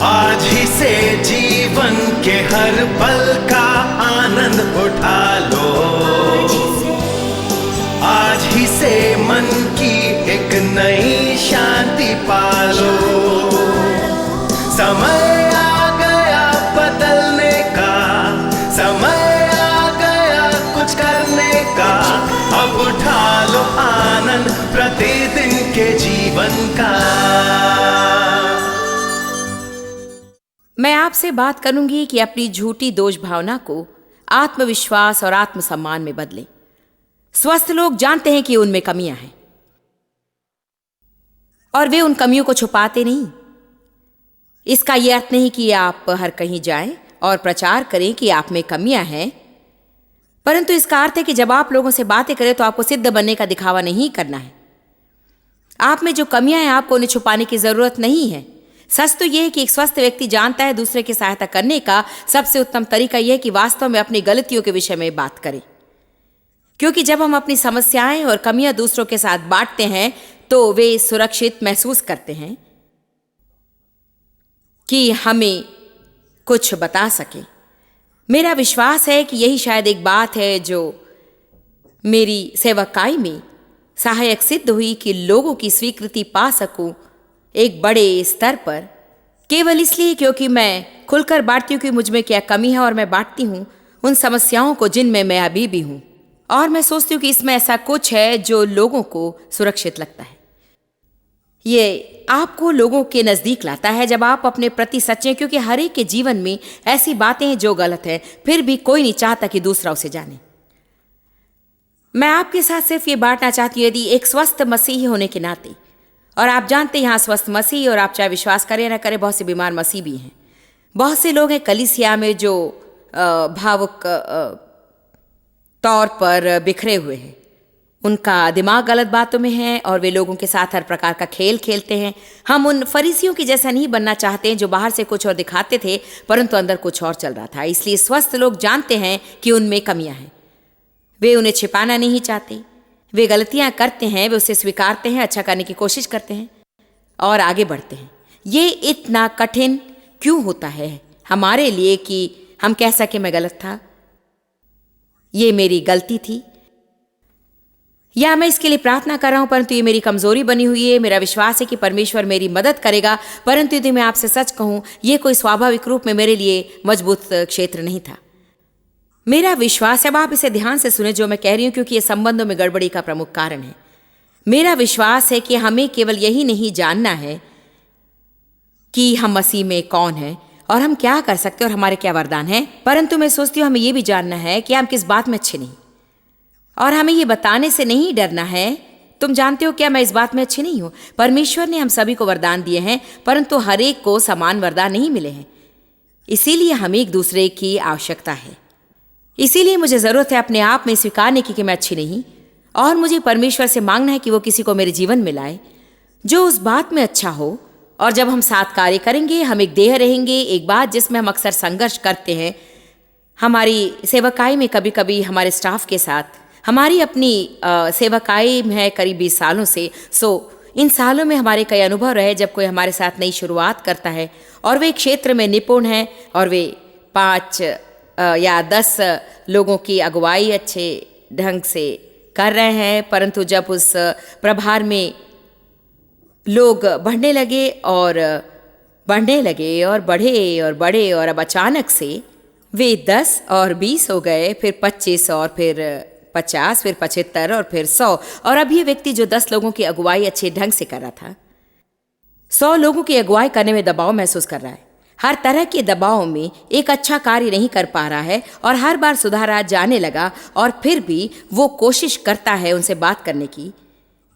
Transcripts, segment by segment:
आज ही से जीवन के हर पल का आनंद उठा लो। आज ही से मन की एक नई शांति पालो। समय आ गया बदलने का, समय आ गया कुछ करने का। अब उठा लो आनंद प्रतिदिन के जीवन का। मैं आपसे बात करूंगी कि अपनी झूठी दोष भावना को आत्मविश्वास और आत्मसम्मान में बदलें। स्वस्थ लोग जानते हैं कि उनमें कमियां हैं और वे उन कमियों को छुपाते नहीं। इसका यह अर्थ नहीं कि आप हर कहीं जाएं और प्रचार करें कि आप में कमियां हैं, परंतु इसका अर्थ है कि जब आप लोगों से बातें करें तो आपको सिद्ध बनने का दिखावा नहीं करना है। आप में जो कमियां हैं आपको उन्हें छुपाने की जरूरत नहीं है। सच तो यह है कि एक स्वस्थ व्यक्ति जानता है दूसरे की सहायता करने का सबसे उत्तम तरीका यह है कि वास्तव में अपनी गलतियों के विषय में बात करें, क्योंकि जब हम अपनी समस्याएं और कमियां दूसरों के साथ बांटते हैं तो वे सुरक्षित महसूस करते हैं कि हमें कुछ बता सके। मेरा विश्वास है कि यही शायद एक बात है जो मेरी सेवकाई में सहायक सिद्ध हुई कि लोगों की स्वीकृति पा सकूं एक बड़े स्तर पर, केवल इसलिए क्योंकि मैं खुलकर बांटती हूं कि मुझ में क्या कमी है और मैं बांटती हूं उन समस्याओं को जिनमें मैं अभी भी हूं। और मैं सोचती हूं कि इसमें ऐसा कुछ है जो लोगों को सुरक्षित लगता है। ये आपको लोगों के नजदीक लाता है जब आप अपने प्रति सच्चे हैं, क्योंकि हर एक के जीवन में ऐसी बातें हैं जो गलत हैं, फिर भी कोई नहीं चाहता कि दूसरा उसे जाने। मैं आपके साथ सिर्फ ये बांटना चाहती हूँ, यदि एक स्वस्थ मसीही होने के नाते, और आप जानते हैं यहाँ स्वस्थ मसीह, और आप चाहे विश्वास करें ना करें, बहुत से बीमार मसीह भी हैं। बहुत से लोग हैं कलीसिया में जो भावुक तौर पर बिखरे हुए हैं। उनका दिमाग गलत बातों में है और वे लोगों के साथ हर प्रकार का खेल खेलते हैं। हम उन फरीसियों की जैसा नहीं बनना चाहते हैं जो बाहर से कुछ और दिखाते थे परंतु अंदर कुछ और चल रहा था। इसलिए स्वस्थ लोग जानते हैं कि उनमें कमियां हैं, वे उन्हें छिपाना नहीं चाहते। वे गलतियां करते हैं, वे उसे स्वीकारते हैं, अच्छा करने की कोशिश करते हैं और आगे बढ़ते हैं। ये इतना कठिन क्यों होता है हमारे लिए कि हम कह सके मैं गलत था, ये मेरी गलती थी, या मैं इसके लिए प्रार्थना कर रहा हूं परंतु ये मेरी कमजोरी बनी हुई है। मेरा विश्वास है कि परमेश्वर मेरी मदद करेगा, परंतु यदि मैं आपसे सच कहूं यह कोई स्वाभाविक रूप में मेरे लिए मजबूत क्षेत्र नहीं था। मेरा विश्वास है, अब आप इसे ध्यान से सुने जो मैं कह रही हूं, क्योंकि यह संबंधों में गड़बड़ी का प्रमुख कारण है। मेरा विश्वास है कि हमें केवल यही नहीं जानना है कि हम मसीह में कौन हैं और हम क्या कर सकते हैं और हमारे क्या वरदान हैं, परंतु मैं सोचती हूं हमें यह भी जानना है कि हम किस बात में अच्छे नहीं, और हमें ये बताने से नहीं डरना है। तुम जानते हो क्या, मैं इस बात में अच्छी नहीं हूं। परमेश्वर ने हम सभी को वरदान दिए हैं परंतु हर एक को समान वरदान नहीं मिले हैं, इसीलिए हमें एक दूसरे की आवश्यकता है। इसीलिए मुझे जरूरत है अपने आप में स्वीकारने की कि मैं अच्छी नहीं, और मुझे परमेश्वर से मांगना है कि वो किसी को मेरे जीवन में लाए जो उस बात में अच्छा हो। और जब हम साथ कार्य करेंगे, हम एक देह रहेंगे। एक बात जिसमें हम अक्सर संघर्ष करते हैं हमारी सेवकाई में, कभी कभी हमारे स्टाफ के साथ, हमारी अपनी सेवकाई में है करीब 20 सालों से। इन सालों में हमारे कई अनुभव रहे जब कोई हमारे साथ नई शुरुआत करता है और वे एक क्षेत्र में निपुण हैं और वे 5 या 10 लोगों की अगुवाई अच्छे ढंग से कर रहे हैं, परंतु जब उस प्रभार में लोग बढ़ने लगे और बढ़े और बढ़े और अब अचानक से वे 10 और 20 हो गए, फिर 25 और फिर 50, फिर 75 और फिर 100। और अब ये व्यक्ति जो 10 लोगों की अगुवाई अच्छे ढंग से कर रहा था, 100 लोगों की अगुवाई करने में दबाव महसूस कर रहा है। हर तरह के दबाव में एक अच्छा कार्य नहीं कर पा रहा है और हर बार सुधारा जाने लगा, और फिर भी वो कोशिश करता है उनसे बात करने की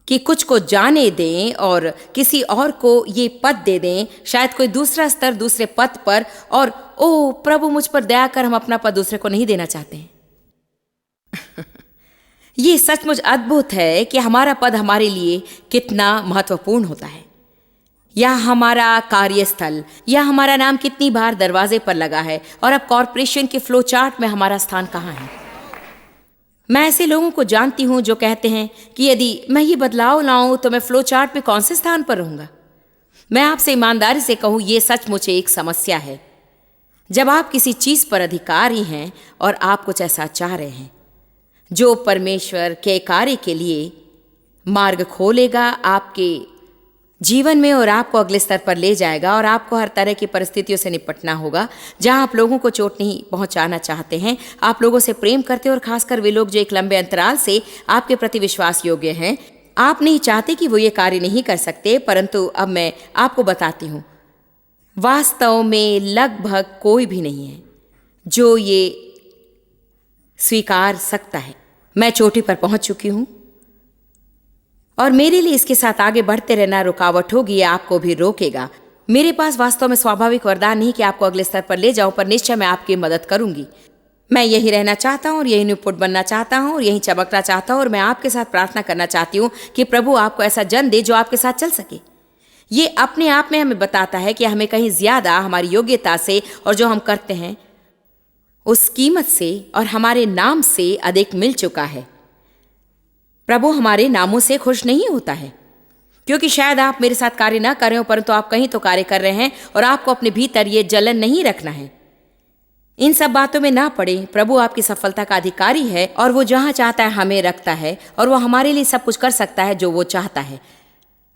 कि कुछ को जाने दें और किसी और को ये पद दे दें, शायद कोई दूसरा स्तर दूसरे पद पर, और ओ प्रभु मुझ पर दया कर, हम अपना पद दूसरे को नहीं देना चाहते हैं। ये सचमुच अद्भुत है कि हमारा पद हमारे लिए कितना महत्वपूर्ण होता है, या हमारा कार्यस्थल, या हमारा नाम कितनी बार दरवाजे पर लगा है, और अब कॉर्पोरेशन के फ्लो चार्ट में हमारा स्थान कहाँ है। मैं ऐसे लोगों को जानती हूं जो कहते हैं कि यदि मैं ये बदलाव लाऊं तो मैं फ्लो चार्ट में कौन से स्थान पर रहूंगा। मैं आपसे ईमानदारी से कहूं, ये सचमुच एक समस्या है। जब आप किसी चीज पर अधिकारी हैं और आप कुछ ऐसा चाह रहे हैं जो परमेश्वर के कार्य के लिए मार्ग खोलेगा आपके जीवन में और आपको अगले स्तर पर ले जाएगा, और आपको हर तरह की परिस्थितियों से निपटना होगा जहां आप लोगों को चोट नहीं पहुंचाना चाहते हैं, आप लोगों से प्रेम करते हैं, और खासकर वे लोग जो एक लंबे अंतराल से आपके प्रति विश्वास योग्य हैं। आप नहीं चाहते कि वो ये कार्य नहीं कर सकते, परंतु अब मैं आपको बताती हूं, वास्तव में लगभग कोई भी नहीं है जो ये स्वीकार सकता है। मैं चोटी पर पहुंच चुकी हूं और मेरे लिए इसके साथ आगे बढ़ते रहना रुकावट होगी, ये आपको भी रोकेगा। मेरे पास वास्तव में स्वाभाविक वरदान नहीं कि आपको अगले स्तर पर ले जाऊं, पर निश्चय मैं आपकी मदद करूंगी। मैं यही रहना चाहता हूं और यही निपुट बनना चाहता हूं और यही चमकना चाहता हूं, और मैं आपके साथ प्रार्थना करना चाहती हूं कि प्रभु आपको ऐसा जन दे जो आपके साथ चल सके। ये अपने आप में हमें बताता है कि हमें कहीं ज्यादा हमारी योग्यता से और जो हम करते हैं उस कीमत से और हमारे नाम से अधिक मिल चुका है। प्रभु हमारे नामों से खुश नहीं होता है, क्योंकि शायद आप मेरे साथ कार्य ना कर रहे हो, परंतु आप कहीं तो कार्य कर रहे हैं और आपको अपने भीतर ये जलन नहीं रखना है। इन सब बातों में ना पड़े। प्रभु आपकी सफलता का अधिकारी है और वो जहां चाहता है हमें रखता है, और वो हमारे लिए सब कुछ कर सकता है जो वो चाहता है।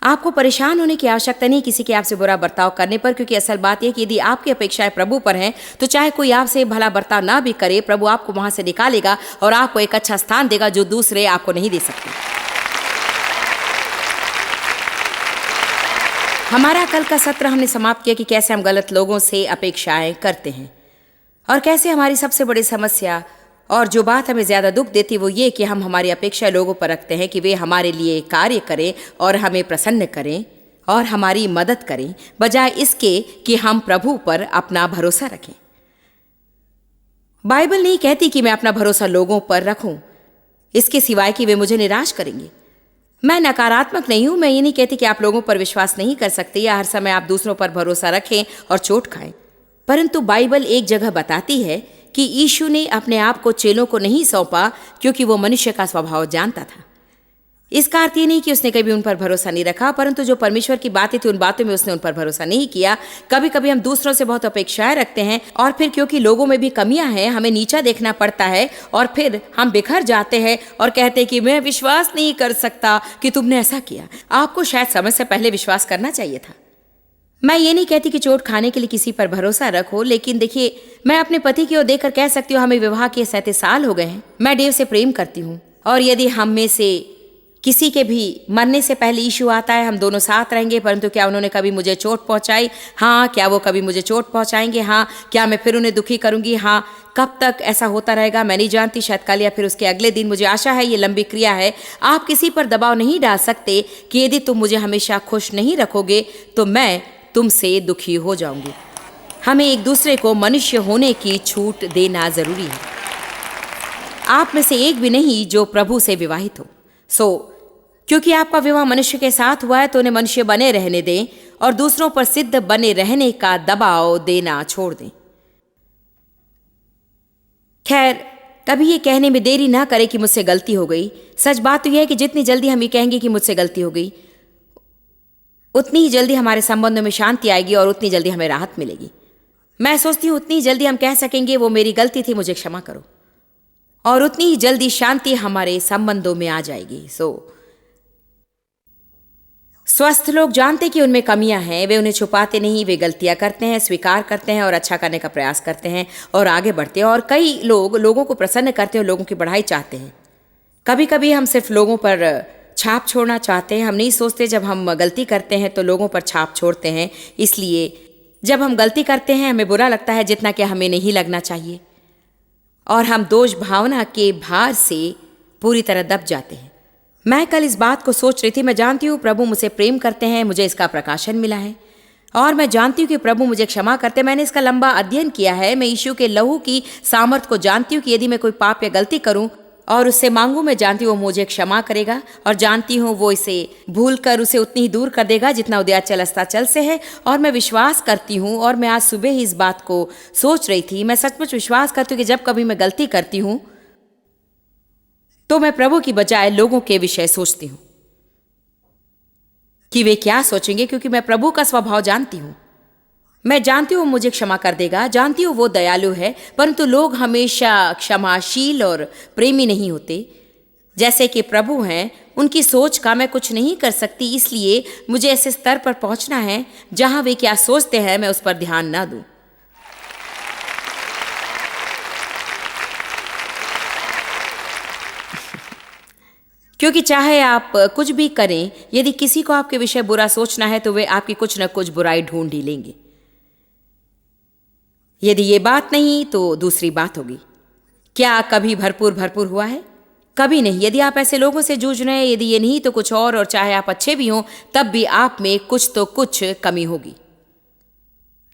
आपको परेशान होने की आवश्यकता नहीं किसी के आपसे बुरा बर्ताव करने पर, क्योंकि असल बात यह कि यदि आपकी अपेक्षाएं प्रभु पर हैं तो चाहे कोई आपसे भला बर्ताव ना भी करे, प्रभु आपको वहां से निकालेगा और आपको एक अच्छा स्थान देगा जो दूसरे आपको नहीं दे सकते। हमारा कल का सत्र हमने समाप्त किया कि कैसे हम गलत लोगों से अपेक्षाएं करते हैं, और कैसे हमारी सबसे बड़ी समस्या और जो बात हमें ज्यादा दुख देती वो ये कि हम हमारी अपेक्षा लोगों पर रखते हैं कि वे हमारे लिए कार्य करें और हमें प्रसन्न करें और हमारी मदद करें, बजाय इसके कि हम प्रभु पर अपना भरोसा रखें। बाइबल नहीं कहती कि मैं अपना भरोसा लोगों पर रखूं, इसके सिवाय कि वे मुझे निराश करेंगे। मैं नकारात्मक नहीं हूं। मैं ये नहीं कहती कि आप लोगों पर विश्वास नहीं कर सकते या हर समय आप दूसरों पर भरोसा रखें और चोट खाएं, परंतु बाइबल एक जगह बताती है कि यीशु ने अपने आप को चेलों को नहीं सौंपा क्योंकि वो मनुष्य का स्वभाव जानता था। इसका अर्थ ये नहीं कि उसने कभी उन पर भरोसा नहीं रखा, परंतु जो परमेश्वर की बातें थी उन बातों में उसने उन पर भरोसा नहीं किया। कभी कभी हम दूसरों से बहुत अपेक्षाएं रखते हैं और फिर क्योंकि लोगों में भी कमियां हैं हमें नीचा देखना पड़ता है, और फिर हम बिखर जाते हैं और कहते हैं कि मैं विश्वास नहीं कर सकता कि तुमने ऐसा किया। आपको शायद समय से पहले विश्वास करना चाहिए था। मैं ये नहीं कहती कि चोट खाने के लिए किसी पर भरोसा रखो, लेकिन देखिए, मैं अपने पति की ओर देखकर कह सकती हूँ हमें विवाह के 37 साल हो गए हैं। मैं डेव से प्रेम करती हूँ, और यदि हम में से किसी के भी मरने से पहले यीशु आता है हम दोनों साथ रहेंगे। परंतु क्या उन्होंने कभी मुझे चोट पहुंचाई? हाँ। क्या वो कभी मुझे चोट पहुंचाएंगे? हाँ। क्या मैं फिर उन्हें दुखी करूंगी? हाँ। कब तक ऐसा होता रहेगा मैं नहीं जानती, शायद कल या फिर उसके अगले दिन। मुझे आशा है ये लंबी क्रिया है। आप किसी पर दबाव नहीं डाल सकते कि यदि तुम मुझे हमेशा खुश नहीं रखोगे तो मैं तुमसे दुखी हो जाऊंगी। हमें एक दूसरे को मनुष्य होने की छूट देना जरूरी है। आप में से एक भी नहीं जो प्रभु से विवाहित हो। क्योंकि आपका विवाह मनुष्य के साथ हुआ है तो उन्हें मनुष्य बने रहने दें और दूसरों पर सिद्ध बने रहने का दबाव देना छोड़ दें। खैर, कभी ये कहने में देरी ना करें कि मुझसे गलती हो गई। सच बात तो यह है कि जितनी जल्दी हम ये कहेंगे कि मुझसे गलती हो गई, उतनी ही जल्दी हमारे संबंधों में शांति आएगी और उतनी जल्दी हमें राहत मिलेगी। मैं सोचती हूँ उतनी जल्दी हम कह सकेंगे वो मेरी गलती थी, मुझे क्षमा करो, और उतनी ही जल्दी शांति हमारे संबंधों में आ जाएगी। स्वस्थ लोग जानते कि उनमें कमियां हैं, वे उन्हें छुपाते नहीं, वे गलतियां करते हैं, स्वीकार करते हैं और अच्छा करने का प्रयास करते हैं और आगे बढ़ते हैं। और कई लोगों को प्रसन्न करते हैं और लोगों की बढ़ाई चाहते हैं। कभी कभी हम सिर्फ लोगों पर छाप छोड़ना चाहते हैं। हम नहीं सोचते जब हम गलती करते हैं तो लोगों पर छाप छोड़ते हैं। इसलिए जब हम गलती करते हैं हमें बुरा लगता है जितना कि हमें नहीं लगना चाहिए, और हम दोष भावना के भार से पूरी तरह दब जाते हैं। मैं कल इस बात को सोच रही थी। मैं जानती हूँ प्रभु मुझसे प्रेम करते हैं, मुझे इसका प्रकाशन मिला है, और मैं जानती हूँ कि प्रभु मुझे क्षमा करते हैं। मैंने इसका लंबा अध्ययन किया है। मैं यीशु के लहू की सामर्थ को जानती हूँ कि यदि मैं कोई पाप या गलती करूँ और उससे मांगू, मैं जानती हूँ वो मुझे क्षमा करेगा, और जानती हूँ वो इसे भूल कर उसे उतनी ही दूर कर देगा जितना उदयाचल अस्ताचल से है। और मैं विश्वास करती हूँ, और मैं आज सुबह ही इस बात को सोच रही थी, मैं सचमुच विश्वास करती हूँ कि जब कभी मैं गलती करती हूँ तो मैं प्रभु की बजाय लोगों के विषय सोचती हूँ। कि वे क्या सोचेंगे, क्योंकि मैं प्रभु का स्वभाव जानती हूं। मैं जानती हूं मुझे क्षमा कर देगा, जानती हूं वो दयालु है, परंतु लोग हमेशा क्षमाशील और प्रेमी नहीं होते जैसे कि प्रभु हैं। उनकी सोच का मैं कुछ नहीं कर सकती, इसलिए मुझे ऐसे स्तर पर पहुंचना है जहां वे क्या सोचते हैं मैं उस पर ध्यान ना दूं। क्योंकि चाहे आप कुछ भी करें, यदि किसी को आपके विषय बुरा सोचना है तो वे आपकी कुछ न कुछ बुराई ढूंढ ही लेंगे। यदि ये बात नहीं तो दूसरी बात होगी। क्या कभी भरपूर हुआ है? कभी नहीं। यदि आप ऐसे लोगों से जूझ रहे हैं, यदि ये नहीं तो कुछ और चाहे आप अच्छे भी हों, तब भी आप में कुछ तो कुछ कमी होगी,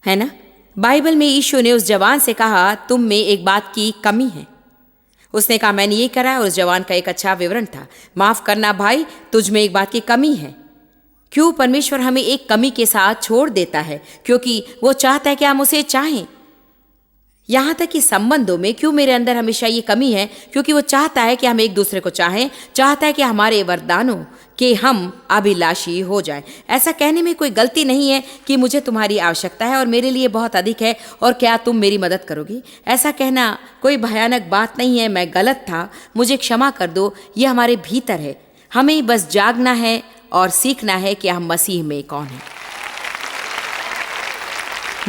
है ना? बाइबल में यीशु ने उस जवान से कहा, तुम में एक बात की कमी है। उसने कहा, मैंने ये करा, और उस जवान का एक अच्छा विवरण था, माफ करना भाई, तुझ में एक बात की कमी है। क्यों परमेश्वर हमें एक कमी के साथ छोड़ देता है? क्योंकि वो चाहता है कि हम उसे चाहें। यहां तक कि संबंधों में क्यों मेरे अंदर हमेशा ये कमी है? क्योंकि वो चाहता है कि हम एक दूसरे को चाहें, चाहता है कि हमारे वरदानों के हम अभिलाषी हो जाएं। ऐसा कहने में कोई गलती नहीं है कि मुझे तुम्हारी आवश्यकता है और मेरे लिए बहुत अधिक है, और क्या तुम मेरी मदद करोगे? ऐसा कहना कोई भयानक बात नहीं है। मैं गलत था, मुझे क्षमा कर दो। ये हमारे भीतर है। हमें बस जागना है और सीखना है कि हम मसीह में कौन हैं।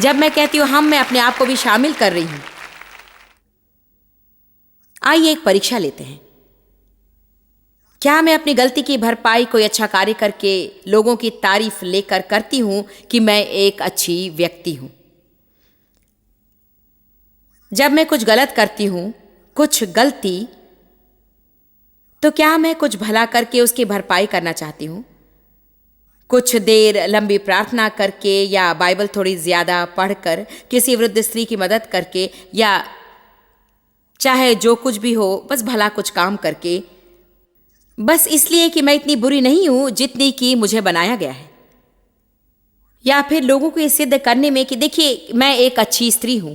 जब मैं कहती हूं हम, मैं अपने आप को भी शामिल कर रही हूं। आइए एक परीक्षा लेते हैं। क्या मैं अपनी गलती की भरपाई कोई अच्छा कार्य करके लोगों की तारीफ लेकर करती हूं कि मैं एक अच्छी व्यक्ति हूं? जब मैं कुछ गलत करती हूं, कुछ गलती, तो क्या मैं कुछ भला करके उसकी भरपाई करना चाहती हूं? कुछ देर लंबी प्रार्थना करके, या बाइबल थोड़ी ज्यादा पढ़कर, किसी वृद्ध स्त्री की मदद करके, या चाहे जो कुछ भी हो, बस भला कुछ काम करके, बस इसलिए कि मैं इतनी बुरी नहीं हूं जितनी कि मुझे बनाया गया है। या फिर लोगों को ये सिद्ध करने में कि देखिए मैं एक अच्छी स्त्री हूं,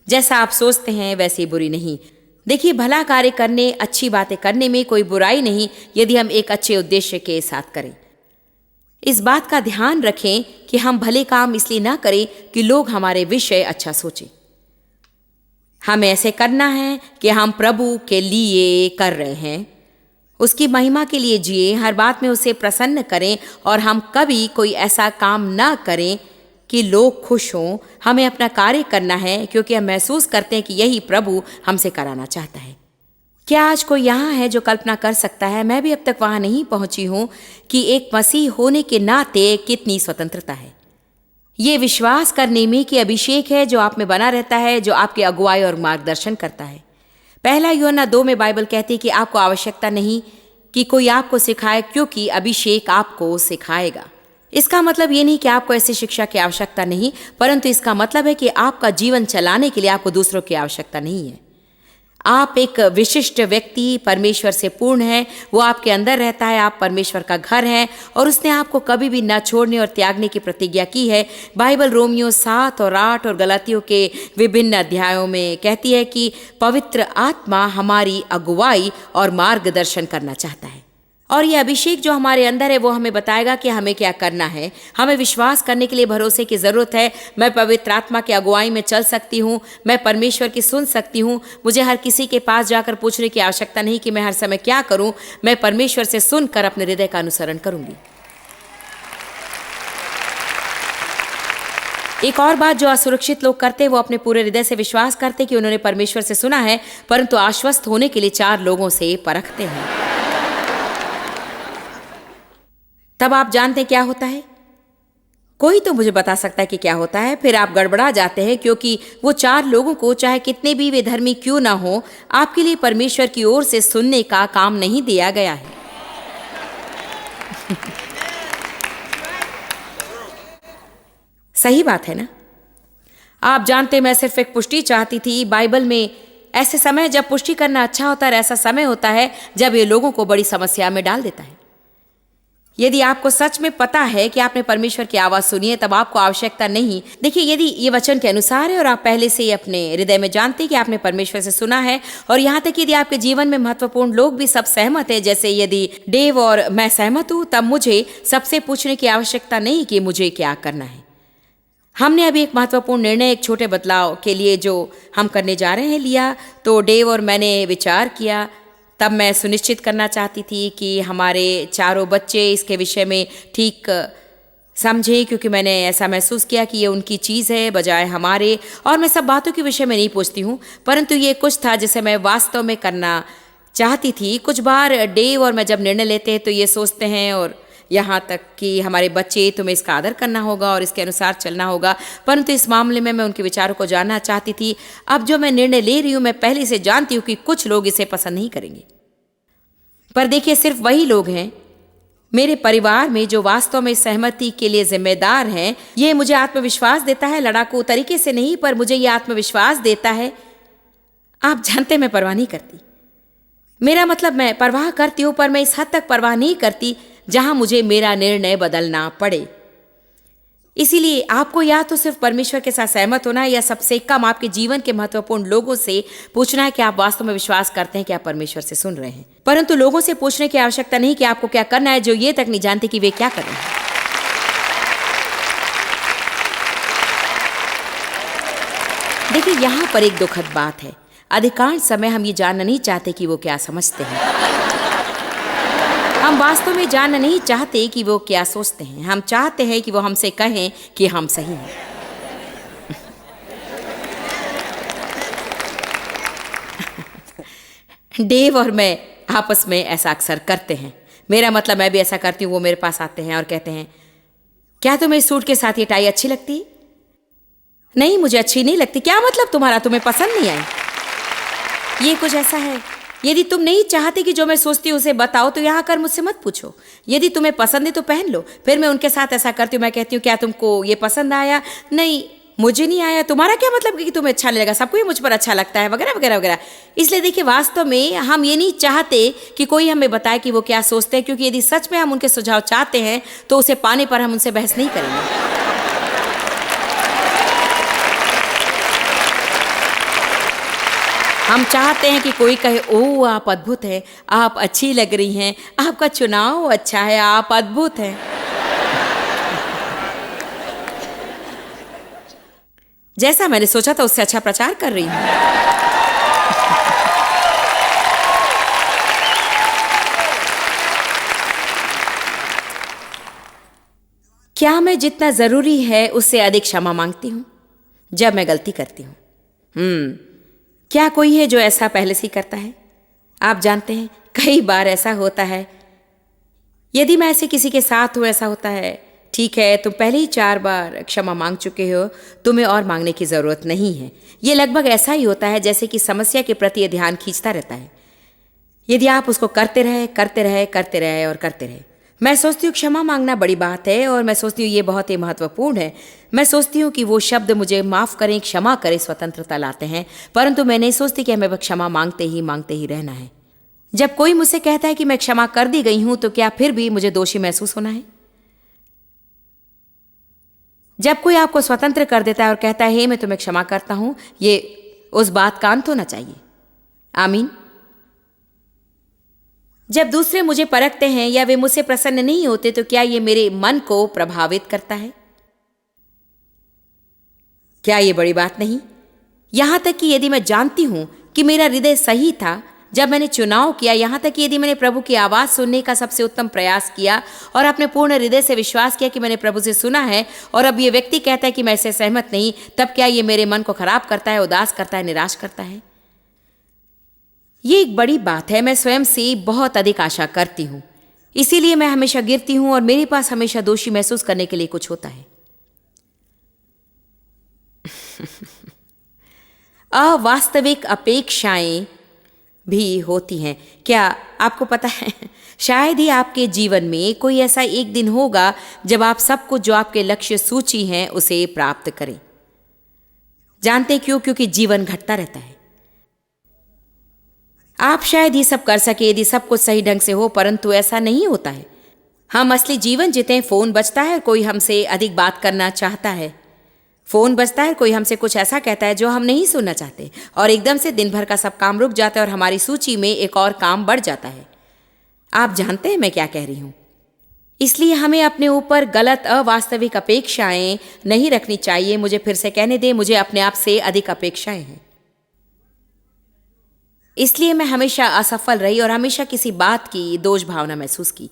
जैसा आप सोचते हैं वैसी बुरी नहीं। देखिए, भला कार्य करने, अच्छी बातें करने में कोई बुराई नहीं, यदि हम एक अच्छे उद्देश्य के साथ करें। इस बात का ध्यान रखें कि हम भले काम इसलिए ना करें कि लोग हमारे विषय अच्छा सोचें। हमें ऐसे करना है कि हम प्रभु के लिए कर रहे हैं, उसकी महिमा के लिए जिए, हर बात में उसे प्रसन्न करें, और हम कभी कोई ऐसा काम ना करें कि लोग खुश हों। हमें अपना कार्य करना है क्योंकि हम महसूस करते हैं कि यही प्रभु हमसे कराना चाहता है। क्या आज कोई यहाँ है जो कल्पना कर सकता है, मैं भी अब तक वहाँ नहीं पहुँची हूँ, कि एक मसीह होने के नाते कितनी स्वतंत्रता है। ये विश्वास करने में कि अभिषेक है जो आप में बना रहता है, जो आपकी अगुवाई और मार्गदर्शन करता है। पहला यूहन्ना 2 में बाइबल कहती है कि आपको आवश्यकता नहीं कि कोई आपको सिखाए, क्योंकि अभिषेक आपको सिखाएगा। इसका मतलब ये नहीं कि आपको ऐसी शिक्षा की आवश्यकता नहीं, परंतु इसका मतलब है कि आपका जीवन चलाने के लिए आपको दूसरों की आवश्यकता नहीं है। आप एक विशिष्ट व्यक्ति परमेश्वर से पूर्ण है, वो आपके अंदर रहता है, आप परमेश्वर का घर हैं, और उसने आपको कभी भी न छोड़ने और त्यागने की प्रतिज्ञा की है। बाइबल रोमियो 7 और 8 और गलातियों के विभिन्न अध्यायों में कहती है कि पवित्र आत्मा हमारी अगुवाई और मार्गदर्शन करना चाहता है, और ये अभिषेक जो हमारे अंदर है वो हमें बताएगा कि हमें क्या करना है। हमें विश्वास करने के लिए भरोसे की ज़रूरत है। मैं पवित्र आत्मा की अगुवाई में चल सकती हूँ, मैं परमेश्वर की सुन सकती हूँ। मुझे हर किसी के पास जाकर पूछने की आवश्यकता नहीं कि मैं हर समय क्या करूँ। मैं परमेश्वर से सुनकर अपने हृदय का अनुसरण करूँगी। एक और बात जो असुरक्षित लोग करते हैं, वो अपने पूरे हृदय से विश्वास करते कि उन्होंने परमेश्वर से सुना है, परंतु आश्वस्त होने के लिए 4 लोगों से परखते हैं। तब आप जानते हैं क्या होता है? कोई तो मुझे बता सकता है कि क्या होता है। फिर आप गड़बड़ा जाते हैं, क्योंकि वो 4 लोगों को, चाहे कितने भी वे धर्मी क्यों ना हो, आपके लिए परमेश्वर की ओर से सुनने का काम नहीं दिया गया है। सही बात है ना? आप जानते हैं, मैं सिर्फ एक पुष्टि चाहती थी। बाइबल में ऐसे समय जब पुष्टि करना अच्छा होता है, ऐसा समय होता है जब ये लोगों को बड़ी समस्या में डाल देता है। यदि आपको सच में पता है कि आपने परमेश्वर की आवाज सुनी है, तब आपको आवश्यकता नहीं। देखिए, यदि ये वचन के अनुसार है और आप पहले से ही अपने हृदय में जानते हैं कि आपने परमेश्वर से सुना है, और यहाँ तक यदि आपके जीवन में महत्वपूर्ण लोग भी सब सहमत है, जैसे यदि डेव और मैं सहमत हूँ, तब मुझे सबसे पूछने की आवश्यकता नहीं कि मुझे क्या करना है। हमने अभी एक महत्वपूर्ण निर्णय, एक छोटे बदलाव के लिए जो हम करने जा रहे हैं, लिया। तो डेव और मैंने विचार किया। तब मैं सुनिश्चित करना चाहती थी कि हमारे चारों बच्चे इसके विषय में ठीक समझें, क्योंकि मैंने ऐसा महसूस किया कि ये उनकी चीज़ है बजाय हमारे। और मैं सब बातों के विषय में नहीं पूछती हूँ, परंतु ये कुछ था जिसे मैं वास्तव में करना चाहती थी। कुछ बार डेव और मैं जब निर्णय लेते हैं तो ये सोचते हैं, और यहाँ तक कि हमारे बच्चे, तुम्हें इसका आदर करना होगा और इसके अनुसार चलना होगा, परंतु इस मामले में मैं उनके विचारों को जानना चाहती थी। अब जो मैं निर्णय ले रही हूँ, मैं पहले से जानती हूँ कि कुछ लोग इसे पसंद नहीं करेंगे, पर देखिए, सिर्फ वही लोग हैं मेरे परिवार में जो वास्तव में सहमति के लिए जिम्मेदार हैं। ये मुझे आत्मविश्वास देता है, लड़ाकू तरीके से नहीं, पर मुझे ये आत्मविश्वास देता है। आप जानते, मैं परवाह नहीं करती। मेरा मतलब, मैं परवाह करती हूँ, पर मैं इस हद तक परवाह नहीं करती जहां मुझे मेरा निर्णय बदलना पड़े। इसीलिए आपको या तो सिर्फ परमेश्वर के साथ सहमत होना है, या सबसे कम आपके जीवन के महत्वपूर्ण लोगों से पूछना है कि आप वास्तव में विश्वास करते हैं कि आप परमेश्वर से सुन रहे हैं। परंतु लोगों से पूछने की आवश्यकता नहीं कि आपको क्या करना है, जो ये तक नहीं जानते कि वे क्या कर रहे हैं। देखिए, यहां पर एक दुखद बात है। अधिकांश समय हम ये जानना नहीं चाहते कि वो क्या समझते हैं। हम वास्तव में जानना नहीं चाहते कि वो क्या सोचते हैं। हम चाहते हैं कि वो हमसे कहें कि हम सही हैं। डेव और मैं आपस में ऐसा अक्सर करते हैं। मेरा मतलब, मैं भी ऐसा करती हूँ। वो मेरे पास आते हैं और कहते हैं, क्या तुम्हें इस सूट के साथ ये टाई अच्छी लगती? नहीं, मुझे अच्छी नहीं लगती। क्या मतलब तुम्हारा? तुम्हें पसंद नहीं आई? ये कुछ ऐसा है। यदि तुम नहीं चाहते कि जो मैं सोचती हूँ उसे बताओ, तो यहाँ कर मुझसे मत पूछो। यदि तुम्हें पसंद है तो पहन लो। फिर मैं उनके साथ ऐसा करती हूँ। मैं कहती हूँ, क्या तुमको ये पसंद आया? नहीं, मुझे नहीं आया। तुम्हारा क्या मतलब कि तुम्हें अच्छा नहीं लगा? सबको ये मुझ पर अच्छा लगता है, वगैरह वगैरह वगैरह। इसलिए देखिए, वास्तव में हम ये नहीं चाहते कि कोई हमें बताए कि वो क्या सोचते हैं, क्योंकि यदि सच में हम उनके सुझाव चाहते हैं तो उसे पाने पर हम उनसे बहस नहीं करेंगे। हम चाहते हैं कि कोई कहे, ओह आप अद्भुत हैं, आप अच्छी लग रही हैं, आपका चुनाव अच्छा है, आप अद्भुत हैं। जैसा मैंने सोचा था उससे अच्छा प्रचार कर रही हूं। क्या मैं जितना जरूरी है उससे अधिक क्षमा मांगती हूं जब मैं गलती करती हूं? क्या कोई है जो ऐसा पहले से ही करता है? आप जानते हैं, कई बार ऐसा होता है। यदि मैं ऐसे किसी के साथ हूं, ऐसा होता है, ठीक है, तुम पहले ही 4 बार क्षमा मांग चुके हो, तुम्हें और मांगने की जरूरत नहीं है। ये लगभग ऐसा ही होता है जैसे कि समस्या के प्रति ध्यान खींचता रहता है। यदि आप उसको करते रहे करते रहे करते रहे और करते रहे। मैं सोचती हूँ क्षमा मांगना बड़ी बात है, और मैं सोचती हूँ ये बहुत ही महत्वपूर्ण है। मैं सोचती हूँ कि वो शब्द मुझे माफ़ करें, क्षमा करें, स्वतंत्रता लाते हैं, परंतु मैं नहीं सोचती कि हमें क्षमा मांगते ही रहना है। जब कोई मुझसे कहता है कि मैं क्षमा कर दी गई हूँ, तो क्या फिर भी मुझे दोषी महसूस होना है? जब कोई आपको स्वतंत्र कर देता है और कहता है, हे मैं तुम्हें क्षमा करता हूँ, ये उस बात का अंत होना चाहिए। आमीन। जब दूसरे मुझे परखते हैं या वे मुझसे प्रसन्न नहीं होते, तो क्या ये मेरे मन को प्रभावित करता है? क्या ये बड़ी बात नहीं? यहां तक कि यदि मैं जानती हूं कि मेरा हृदय सही था जब मैंने चुनाव किया, यहां तक कि यदि मैंने प्रभु की आवाज सुनने का सबसे उत्तम प्रयास किया और अपने पूर्ण हृदय से विश्वास किया कि मैंने प्रभु से सुना है, और अब ये व्यक्ति कहता है कि मैं इससे सहमत नहीं, तब क्या ये मेरे मन को खराब करता है, उदास करता है, निराश करता है? ये एक बड़ी बात है। मैं स्वयं से बहुत अधिक आशा करती हूं, इसीलिए मैं हमेशा गिरती हूं और मेरे पास हमेशा दोषी महसूस करने के लिए कुछ होता है। अवास्तविक अपेक्षाएं भी होती हैं। क्या आपको पता है, शायद ही आपके जीवन में कोई ऐसा एक दिन होगा जब आप सब कुछ जो आपके लक्ष्य सूची हैं उसे प्राप्त करें। जानते क्यों? क्योंकि जीवन घटता रहता है। आप शायद ये सब कर सके यदि सब कुछ सही ढंग से हो, परंतु ऐसा नहीं होता है। हम असली जीवन जीते हैं। फोन बजता है और कोई हमसे अधिक बात करना चाहता है। फोन बजता है, कोई हमसे कुछ ऐसा कहता है जो हम नहीं सुनना चाहते, और एकदम से दिन भर का सब काम रुक जाता है और हमारी सूची में एक और काम बढ़ जाता है। आप जानते हैं मैं क्या कह रही हूं। इसलिए हमें अपने ऊपर गलत अवास्तविक अपेक्षाएं नहीं रखनी चाहिए। मुझे फिर से कहने दें, मुझे अपने आप से अधिक अपेक्षाएं हैं। इसलिए मैं हमेशा असफल रही और हमेशा किसी बात की दोष भावना महसूस की।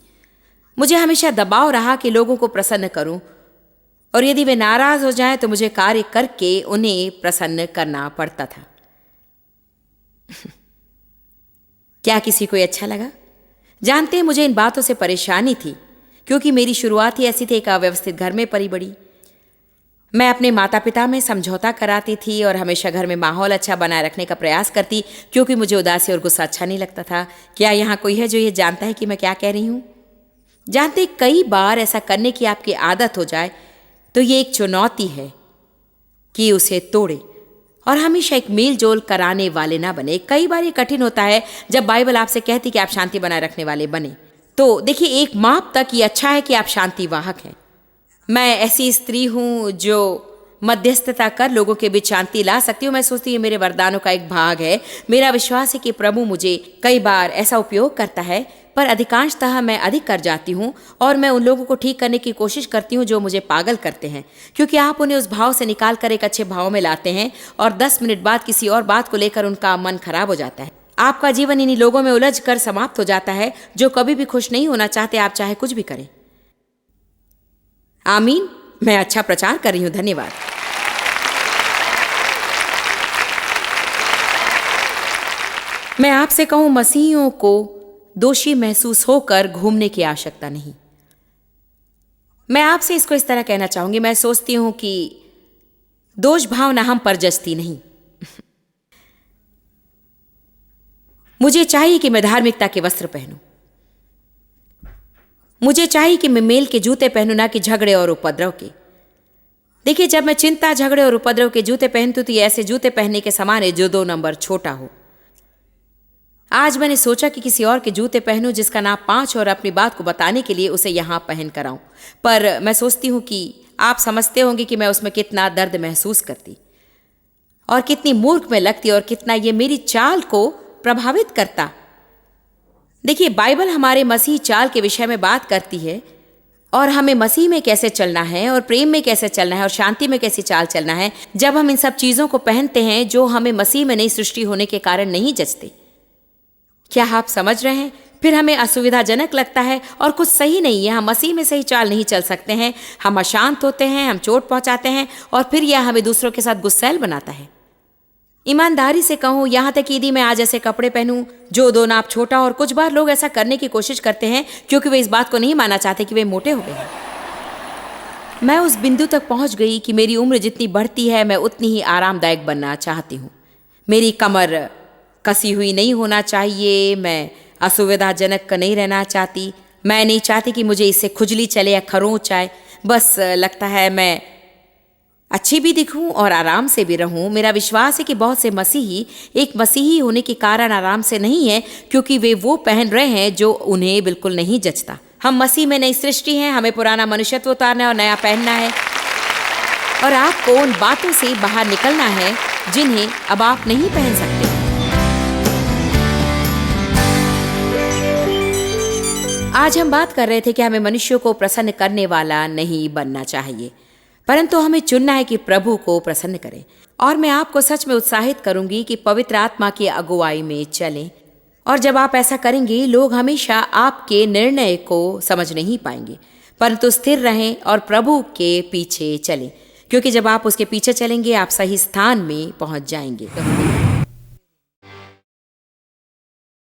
मुझे हमेशा दबाव रहा कि लोगों को प्रसन्न करूं, और यदि वे नाराज हो जाएं तो मुझे कार्य करके उन्हें प्रसन्न करना पड़ता था। क्या किसी को अच्छा लगा? जानते हैं, मुझे इन बातों से परेशानी थी क्योंकि मेरी शुरुआत ही ऐसी थी, एक अव्यवस्थित घर में पली बड़ी। मैं अपने माता पिता में समझौता कराती थी और हमेशा घर में माहौल अच्छा बनाए रखने का प्रयास करती, क्योंकि मुझे उदासी और गुस्सा अच्छा नहीं लगता था। क्या यहाँ कोई है जो ये जानता है कि मैं क्या कह रही हूँ? जानते, कई बार ऐसा करने की आपकी आदत हो जाए तो ये एक चुनौती है कि उसे तोड़े और हमेशा एक मेल जोल कराने वाले ना बने। कई बार ये कठिन होता है जब बाइबल आपसे कहती कि आप शांति बनाए रखने वाले बने। तो देखिए, एक माप तक ये अच्छा है कि आप शांति वाहक हैं। मैं ऐसी स्त्री हूं जो मध्यस्थता कर लोगों के बीच शांति ला सकती हूँ। मैं सोचती हूँ मेरे वरदानों का एक भाग है। मेरा विश्वास है कि प्रभु मुझे कई बार ऐसा उपयोग करता है, पर अधिकांशतः मैं अधिक कर जाती हूँ और मैं उन लोगों को ठीक करने की कोशिश करती हूँ जो मुझे पागल करते हैं, क्योंकि आप उन्हें उस भाव से निकाल कर एक अच्छे भाव में लाते हैं और 10 मिनट बाद किसी और बात को लेकर उनका मन खराब हो जाता है। आपका जीवन इन्हीं लोगों में उलझ कर समाप्त हो जाता है जो कभी भी खुश नहीं होना चाहते, आप चाहे कुछ भी करें। आमीन। मैं अच्छा प्रचार कर रही हूं, धन्यवाद। मैं आपसे कहूं, मसीहियों को दोषी महसूस होकर घूमने की आवश्यकता नहीं। मैं आपसे इसको इस तरह कहना चाहूंगी, मैं सोचती हूं कि दोष भावना हम पर जचती नहीं। मुझे चाहिए कि मैं धार्मिकता के वस्त्र पहनूं। मुझे चाहिए कि मैं मेल के जूते पहनूं, ना कि झगड़े और उपद्रव के। देखिए, जब मैं चिंता, झगड़े और उपद्रव के जूते पहनती हूं तो ये ऐसे जूते पहनने के समान है जो 2 नंबर छोटा हो। आज मैंने सोचा कि किसी और के जूते पहनूं जिसका नाप 5 और अपनी बात को बताने के लिए उसे यहां पहन कर आऊं। पर मैं सोचती हूं कि आप समझते होंगे कि मैं उसमें कितना दर्द महसूस करती और कितनी मूर्ख में लगती और कितना ये मेरी चाल को प्रभावित करता। देखिए, बाइबल हमारे मसीह चाल के विषय में बात करती है और हमें मसीह में कैसे चलना है और प्रेम में कैसे चलना है और शांति में कैसी चाल चलना है। जब हम इन सब चीजों को पहनते हैं जो हमें मसीह में नई सृष्टि होने के कारण नहीं जचते, क्या आप समझ रहे हैं? फिर हमें असुविधाजनक लगता है और कुछ सही नहीं है। हम मसीह में सही चाल नहीं चल सकते हैं। हम अशांत होते हैं, हम चोट पहुंचाते हैं और फिर यह हमें दूसरों के साथ गुस्सैल बनाता है। ईमानदारी से कहूं, यहां तक कि यदि मैं आज ऐसे कपड़े पहनूं जो 2 नाप छोटा, और कुछ बार लोग ऐसा करने की कोशिश करते हैं क्योंकि वे इस बात को नहीं मानना चाहते कि वे मोटे हो गए हैं। मैं उस बिंदु तक पहुंच गई कि मेरी उम्र जितनी बढ़ती है मैं उतनी ही आरामदायक बनना चाहती हूं। मेरी कमर कसी हुई नहीं होना चाहिए, मैं असुविधाजनक नहीं रहना चाहती। मैं नहीं चाहती कि मुझे इससे खुजली चले या खरोंच आए। बस लगता है मैं अच्छी भी दिखूं और आराम से भी रहूं। मेरा विश्वास है कि बहुत से मसीही एक मसीही होने के कारण आराम से नहीं है, क्योंकि वे वो पहन रहे हैं जो उन्हें बिल्कुल नहीं जचता। हम मसीह में नई सृष्टि हैं, हमें पुराना मनुष्यत्व उतारना है और नया पहनना है, और आपको उन बातों से बाहर निकलना है जिन्हें अब आप नहीं पहन सकते। आज हम बात कर रहे थे कि हमें मनुष्यों को प्रसन्न करने वाला नहीं बनना चाहिए, परंतु हमें चुनना है कि प्रभु को प्रसन्न करें। और मैं आपको सच में उत्साहित करूंगी कि पवित्र आत्मा की अगुवाई में चलें, और जब आप ऐसा करेंगे लोग हमेशा आपके निर्णय को समझ नहीं पाएंगे, परंतु स्थिर रहें और प्रभु के पीछे चलें, क्योंकि जब आप उसके पीछे चलेंगे आप सही स्थान में पहुंच जाएंगे।